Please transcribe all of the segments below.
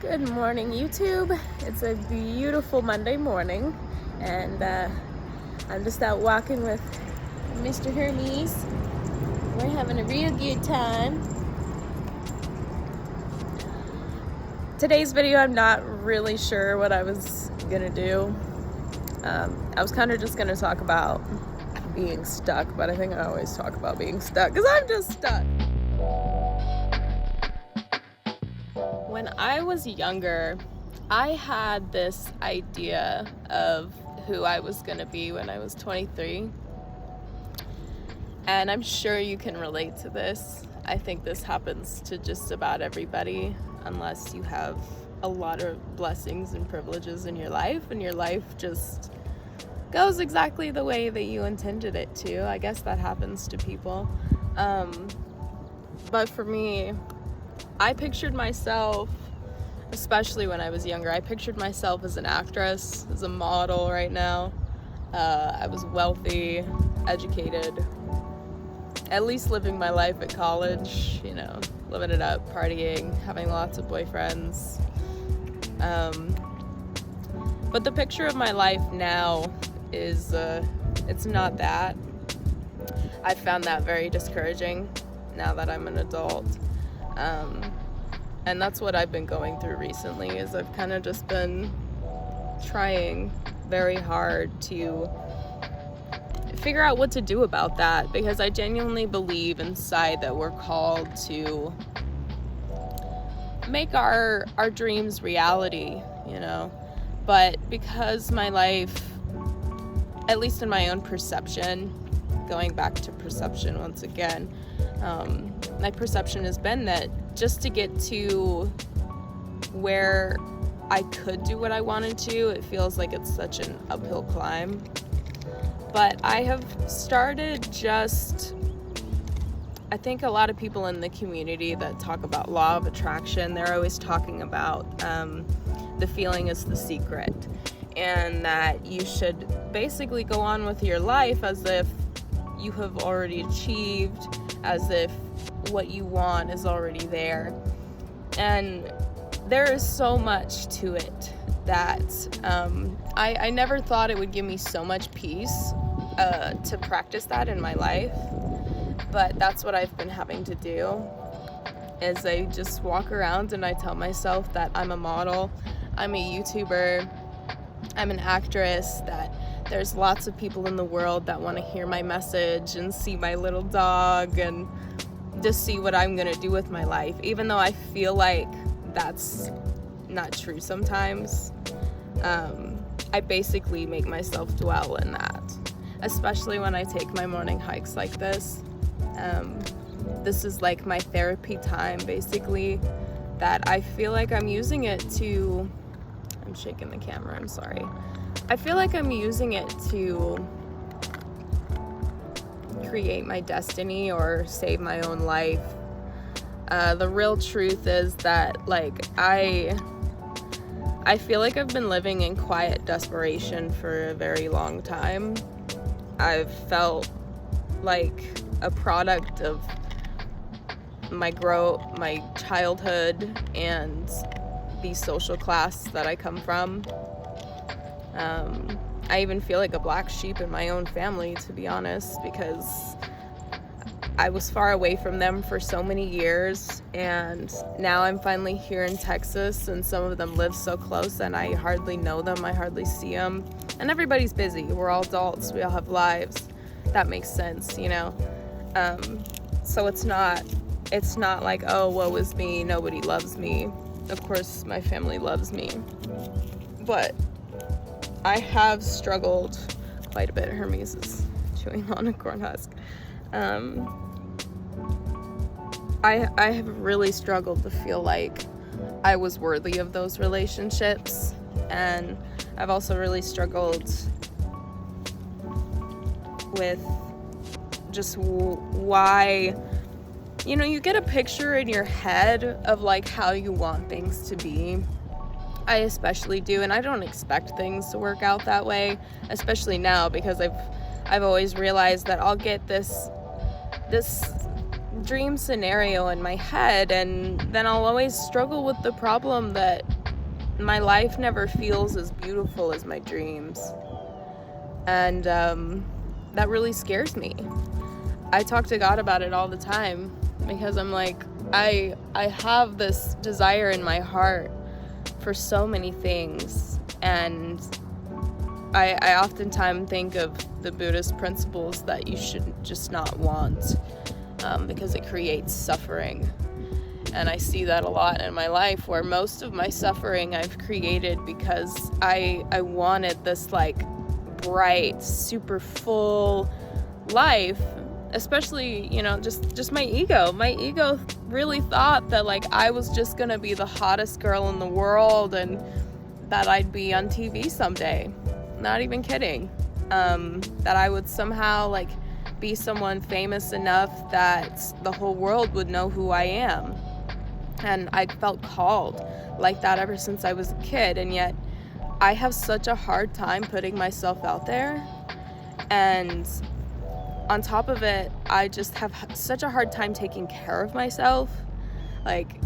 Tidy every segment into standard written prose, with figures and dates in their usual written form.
Good morning, YouTube. It's a beautiful Monday morning, and I'm just out walking with Mr. Hermes. We're having a real good time. Today's video, I'm not really sure what I was gonna do. I was kind of just gonna talk about being stuck, but I think I always talk about being stuck because I'm just stuck. When I was younger, I had this idea of who I was going to be when I was 23. And I'm sure you can relate to this. I think this happens to just about everybody, unless you have a lot of blessings and privileges in your life, and your life just goes exactly the way that you intended it to. I guess that happens to people. But for me, I pictured myself, especially when I was younger, I pictured myself as an actress, as a model right now. I was wealthy, educated, at least living my life at college, living it up, partying, having lots of boyfriends. But the picture of my life now is, it's not that. I found that very discouraging now that I'm an adult. And that's what I've been going through recently, is I've kind of just been trying very hard to figure out what to do about that, because I genuinely believe inside that we're called to make our dreams reality, but because my life, at least in my own perception, going back to perception once again, my perception has been that just to get to where I could do what I wanted to, it feels like it's such an uphill climb. But I have started I think a lot of people in the community that talk about law of attraction, they're always talking about the feeling is the secret, and that you should basically go on with your life as if you have already achieved, as if what you want is already there. And there is so much to it that I never thought it would give me so much peace to practice that in my life, but that's what I've been having to do, is I just walk around and I tell myself that I'm a model, I'm a YouTuber, I'm an actress, that there's lots of people in the world that want to hear my message and see my little dog and just see what I'm going to do with my life, even though I feel like that's not true sometimes. I basically make myself dwell in that, especially when I take my morning hikes like this. This is like my therapy time, basically, that I feel like I'm using it to... I'm shaking the camera, I'm sorry. I feel like I'm using it to create my destiny or save my own life. The real truth is that, I feel like I've been living in quiet desperation for a very long time. I've felt like a product of my childhood and the social class that I come from. I even feel like a black sheep in my own family, to be honest, because I was far away from them for so many years, and now I'm finally here in Texas, and some of them live so close and I hardly know them, I hardly see them, and everybody's busy. We're all adults, we all have lives. That makes sense, so it's not like, oh, woe is me, nobody loves me. Of course my family loves me, but I have struggled quite a bit. Hermes is chewing on a corn husk. I have really struggled to feel like I was worthy of those relationships, and I've also really struggled with just why, you get a picture in your head of how you want things to be. I especially do, and I don't expect things to work out that way, especially now, because I've always realized that I'll get this dream scenario in my head, and then I'll always struggle with the problem that my life never feels as beautiful as my dreams. And that really scares me. I talk to God about it all the time, because I'm like, I have this desire in my heart for so many things, and I oftentimes think of the Buddhist principles that you should just not want, because it creates suffering. And I see that a lot in my life, where most of my suffering I've created because I wanted this like bright, super full life, especially, you know, just my ego. My ego really thought that like I was just gonna be the hottest girl in the world and that I'd be on TV someday. Not even kidding. That I would somehow like be someone famous enough that the whole world would know who I am. And I felt called like that ever since I was a kid, and yet I have such a hard time putting myself out there. And on top of it, I just have such a hard time taking care of myself. Like,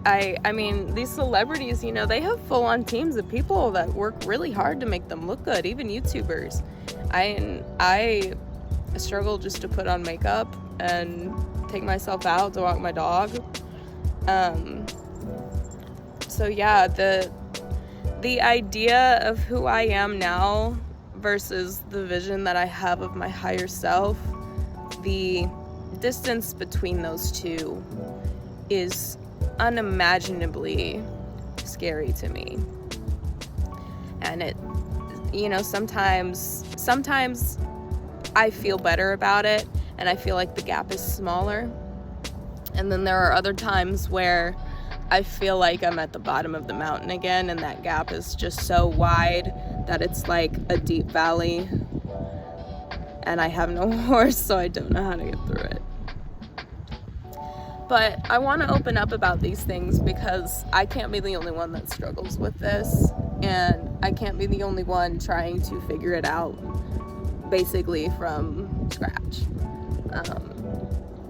I mean, these celebrities, you know, they have full-on teams of people that work really hard to make them look good, even YouTubers. I struggle just to put on makeup and take myself out to walk my dog. So yeah, the idea of who I am now versus the vision that I have of my higher self, the distance between those two is unimaginably scary to me. And it, you know, sometimes I feel better about it and I feel like the gap is smaller. And then there are other times where I feel like I'm at the bottom of the mountain again, and that gap is just so wide that it's like a deep valley, and I have no horse, so I don't know how to get through it. But I want to open up about these things because I can't be the only one that struggles with this, and I can't be the only one trying to figure it out basically from scratch.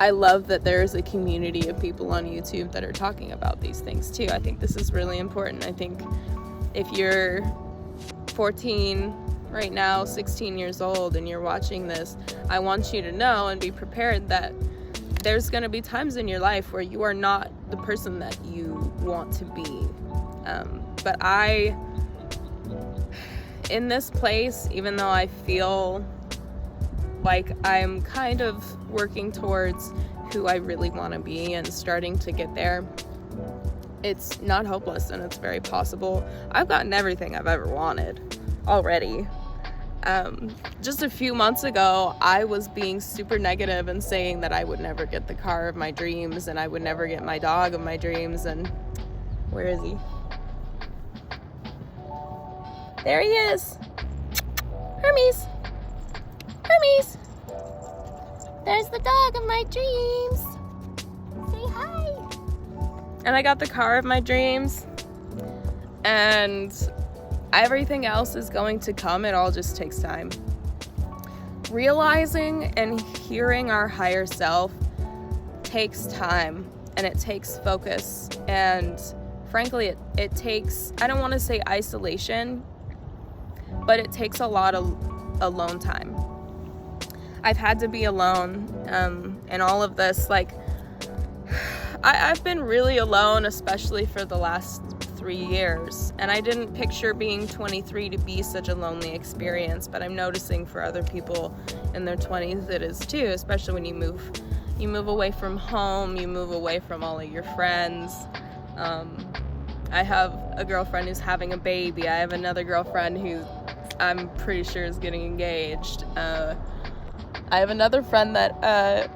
I love that there's a community of people on YouTube that are talking about these things too. I think this is really important. I think if you're 14 right now, 16 years old, and you're watching this, I want you to know and be prepared that there's going to be times in your life where you are not the person that you want to be. But in this place, even though I feel like I'm kind of working towards who I really want to be and starting to get there, it's not hopeless and it's very possible. I've gotten everything I've ever wanted already. Just a few months ago, I was being super negative and saying that I would never get the car of my dreams and I would never get my dog of my dreams. And where is he? There he is. Hermes. Hermes. There's the dog of my dreams. Say hi. And I got the car of my dreams. And everything else is going to come. It all just takes time. Realizing and hearing our higher self takes time, and it takes focus, and frankly it takes, I don't want to say isolation, but it takes a lot of alone time. I've had to be alone in all of this. Like, I've been really alone, especially for the last 3 years, and I didn't picture being 23 to be such a lonely experience, but I'm noticing for other people in their 20s it is too, especially when you move away from home, you move away from all of your friends. I have a girlfriend who's having a baby. I have another girlfriend who I'm pretty sure is getting engaged. I have another friend that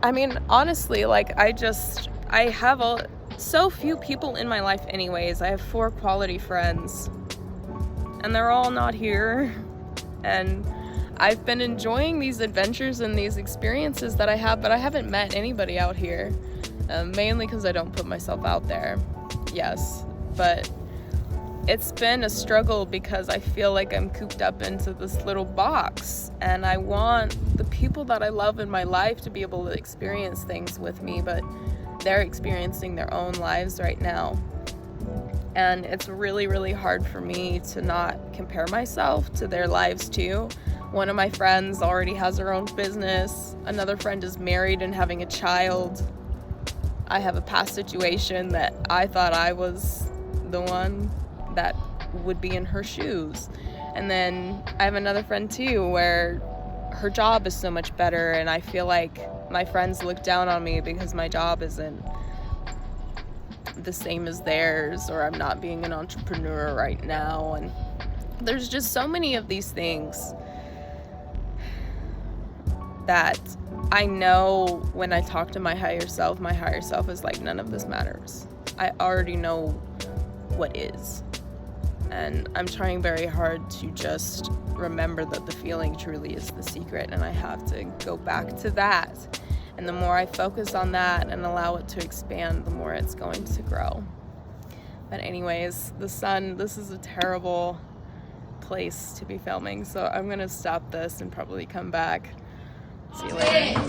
I mean, honestly, like, I have so few people in my life anyways. I have 4 quality friends, and they're all not here. And I've been enjoying these adventures and these experiences that I have, but I haven't met anybody out here, mainly because I don't put myself out there. Yes, but it's been a struggle because I feel like I'm cooped up into this little box, and I want the people that I love in my life to be able to experience things with me, but they're experiencing their own lives right now. And it's really, really hard for me to not compare myself to their lives too. One of my friends already has her own business. Another friend is married and having a child. I have a past situation that I thought I was the one that would be in her shoes. And then I have another friend too where her job is so much better, and I feel like my friends look down on me because my job isn't the same as theirs, or I'm not being an entrepreneur right now. And there's just so many of these things that I know when I talk to my higher self is like, none of this matters. I already know what is. And I'm trying very hard to just remember that the feeling truly is the secret, and I have to go back to that. And the more I focus on that and allow it to expand, the more it's going to grow. But anyways, the sun, this is a terrible place to be filming, so I'm gonna stop this and probably come back. See you later.